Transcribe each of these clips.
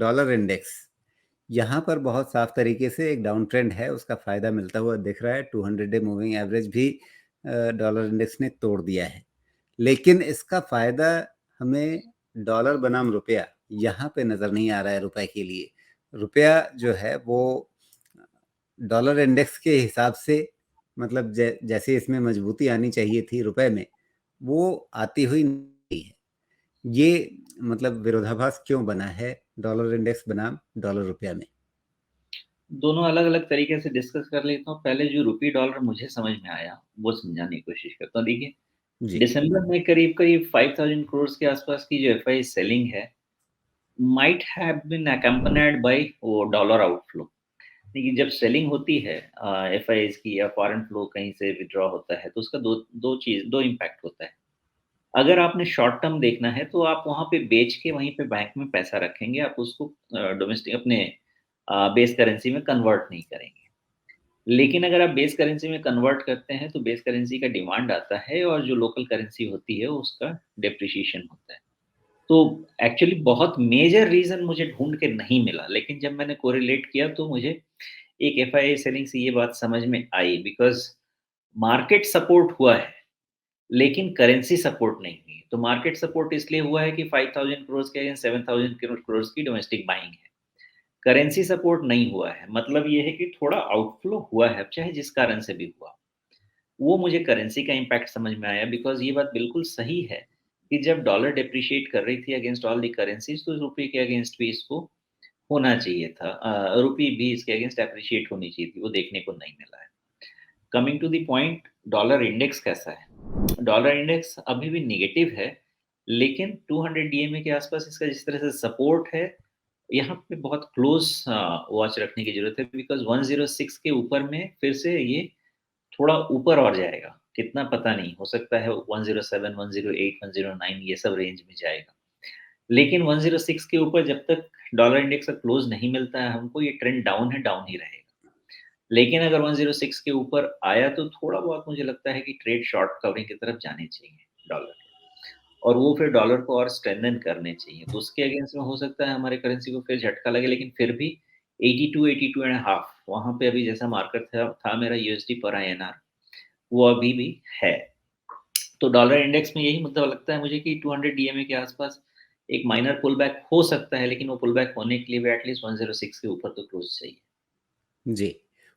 Dollar index, यहाँ पर बहुत साफ तरीके से एक डाउन ट्रेंड है, उसका फ़ायदा मिलता हुआ दिख रहा है। 200 डे मूविंग एवरेज भी डॉलर इंडेक्स ने तोड़ दिया है। लेकिन इसका फ़ायदा हमें डॉलर बनाम रुपया यहाँ पे नज़र नहीं आ रहा है रुपए के लिए। रुपया जो है वो डॉलर इंडेक्स के हिसाब से, मतलब जैसे इसमें मजबूती आनी चाहिए थी रुपए में, वो आती हुई नहीं है। ये मतलब विरोधाभास क्यों बना है डॉलर इंडेक्स बनाम डॉलर रुपया में? दोनों अलग-अलग तरीके से डिस्कस कर लेता हूँ। पहले जो रूपी डॉलर मुझे समझ में आया, वो समझाने की कोशिश करता हूँ। देखिए, जी। दिसंबर में करीब-करीब 5000 करोड़ के आसपास की जो एफआई सेलिंग है, might have been accompanied by वो डॉलर आउटफ्लो। देखिए, जब सेलिंग होती है एफआईज़ की या फॉरेन फ्लो कहीं से विथड्रॉ होता है, तो उसका 2 इम्पैक्ट होता है। अगर आपने शॉर्ट टर्म देखना है, तो आप वहाँ पे बेच के वहीं पे बैंक में पैसा रखेंगे, आप उसको डोमेस्टिक अपने बेस करेंसी में कन्वर्ट नहीं करेंगे। लेकिन अगर आप बेस करेंसी में कन्वर्ट करते हैं, तो बेस करेंसी का डिमांड आता है और जो लोकल करेंसी होती है, उसका डेप्रिसिएशन होता है। तो एक्चुअली बहुत मेजर रीज़न मुझे ढूँढ के नहीं मिला, लेकिन जब मैंने कोरिलेट किया तो मुझे एक एफआईआई सेलिंग से ये बात समझ में आई बिकॉज़ मार्केट सपोर्ट हुआ है, लेकिन करेंसी सपोर्ट नहीं हुई। तो मार्केट सपोर्ट इसलिए हुआ है कि 5000 करोड़ के अगेंस्ट 7000 करोड़ की डोमेस्टिक बाइंग है। करेंसी सपोर्ट नहीं हुआ है, मतलब ये है कि थोड़ा आउटफ्लो हुआ है, चाहे जिस कारण से भी हुआ। वो मुझे करेंसी का इम्पैक्ट समझ में आया बिकॉज़ ये बात बिल्कुल सही है कि जब डॉलर डेप्रिशिएट कर रही थी अगेंस्ट ऑल द करेंसीज़ तो रुपए के अगेंस्ट भी इसको होना चाहिए था। रुपी भी इसके अगेंस्ट एप्रिशिएट होनी चाहिए थी, वो देखने को नहीं मिला है। Coming to the point, dollar index कैसा है? डॉलर इंडेक्स अभी भी नेगेटिव है, लेकिन 200 डीएमए के आसपास इसका जिस तरह से सपोर्ट है, यहाँ पे बहुत क्लोज़ वॉच रखने की ज़रूरत है बिकॉज़ 106 के ऊपर में फिर से ये थोड़ा ऊपर और जाएगा, कितना पता नहीं, हो सकता है 107, 108, 109 ये सब रेंज में जाएगा। लेकिन 106 के ऊपर जब तक डॉलर इंडेक्स का क्लोज़ नहीं मिलता है हमको, ये ट्रेंड डाउन है, डाउन ही रहेगा। लेकिन अगर 106 के ऊपर आया तो थोड़ा बहुत मुझे लगता है कि ट्रेड शॉर्ट कवरिंग की तरफ जाने चाहिए डॉलर के और वो फिर डॉलर को और स्ट्रेंथन करने चाहिए। तो उसके अगेंस्ट में हो सकता है हमारे करेंसी को फिर झटका लगे लेकिन फिर भी 82, 82 एंड हाफ वहाँ पे अभी जैसा मार्केट था मेरा यूएसडी पर आईएनआर वो अभी भी है। तो डॉलर इंडेक्स में यही मुद्दा लगता है मुझे कि 200 डीएमए के आसपास एक माइनर पुल बैक हो सकता है, लेकिन वो पुल बैक होने के लिए भी एटलीस्ट 106 के ऊपर तो क्लोज़ चाहिए। जी।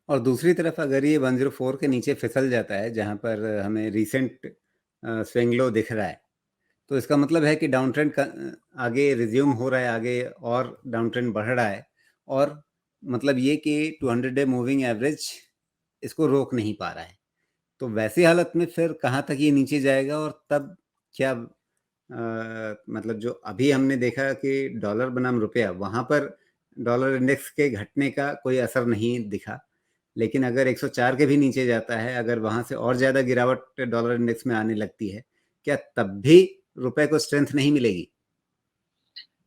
और दूसरी तरफ अगर ये 104 के नीचे फिसल जाता है, जहाँ पर हमें रीसेंट स्विंग लो दिख रहा है, तो इसका मतलब है कि डाउन ट्रेंड आगे रिज्यूम हो रहा है, आगे और डाउन ट्रेंड बढ़ रहा है, और मतलब ये कि 200 डे मूविंग एवरेज इसको रोक नहीं पा रहा है। तो वैसी हालत में फिर कहाँ तक ये नीचे जाएगा, और तब क्या मतलब जो अभी हमने देखा कि डॉलर बनाम रुपया, वहाँ पर डॉलर इंडेक्स के घटने का कोई असर नहीं दिखा। लेकिन अगर 104 के भी नीचे जाता है, अगर वहाँ से और ज़्यादा गिरावट डॉलर इंडेक्स में आने लगती है, क्या तब भी रुपए को स्ट्रेंथ नहीं मिलेगी?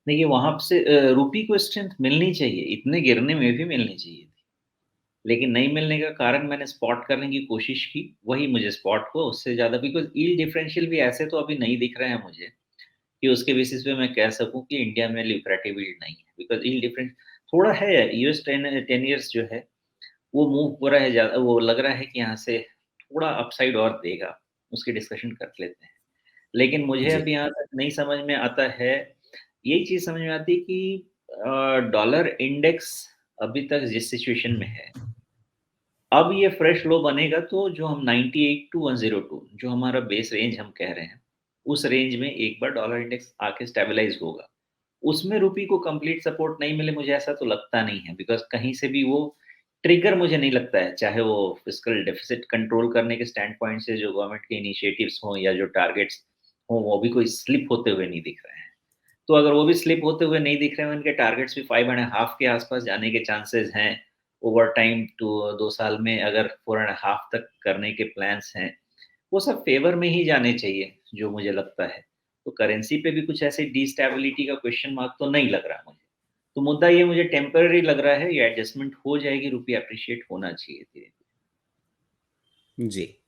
देखिए वहाँ से रूपी को स्ट्रेंथ मिलनी चाहिए, इतने गिरने में भी मिलनी चाहिए थी। लेकिन नहीं मिलने का कारण मैंने स्पॉट करने की कोशिश की, वही मुझे स्पॉट हुआ उससे ज़्यादा बिकॉज़ यील्ड डिफरेंशियल भी ऐसे तो अभी नहीं दिख रहे हैं मुझे, कि उसके बेसिस पे मैं कह सकूँ कि इंडिया में ल्यूक्रेटिव यील्ड नहीं है। बिकॉज़ यील्ड डिफरेंस थोड़ा है, यूएस 10 ईयर्स जो है, वो मूव हो रहा है ज़्यादा वो लग रहा है कि यहाँ से थोड़ा अपसाइड और देगा, उसकी डिस्कशन कर लेते हैं। लेकिन मुझे जी। अभी यहाँ तक नहीं समझ में आता है, यही चीज़ समझ में आती है कि डॉलर इंडेक्स अभी तक जिस सिचुएशन में है, अब ये फ्रेश लो बनेगा तो जो हम 98 टू 102 जो हमारा बेस रेंज हम कह रहे हैं, उस रेंज में एक बार डॉलर इंडेक्स आके स्टेबलाइज़ होगा। उसमें रुपी को कंप्लीट सपोर्ट नहीं मिले मुझे ऐसा तो लगता नहीं है बिकॉज़ कहीं से भी वो ट्रिगर मुझे नहीं लगता है, चाहे वो फिस्कल डेफिसिट कंट्रोल करने के स्टैंड पॉइंट से जो गवर्नमेंट के इनिशिएटिव्स हों या जो टारगेट्स हों, वो भी कोई स्लिप होते हुए नहीं दिख रहे हैं। तो अगर वो भी स्लिप होते हुए नहीं दिख रहे हैं, उनके टारगेट्स भी 5 एंड हाफ के आसपास जाने के चांसेस हैं। ओवर टाइम टू 2 साल में अगर 4 एंड हाफ तक करने के प्लान्स हैं, वो सब फ़ेवर में ही जाने चाहिए, जो मुझे लगता है। तो करेंसी पे भी कुछ ऐसे डिस्टेबिलिटी का क्वेश्चन मार्क तो नहीं लग रहा मुझे। तो मुद्दा ये मुझे टेम्परेरी लग रहा है, ये एडजस्टमेंट हो जाएगी, रुपया एप्रिशिएट होना चाहिए धीरे-धीरे। जी।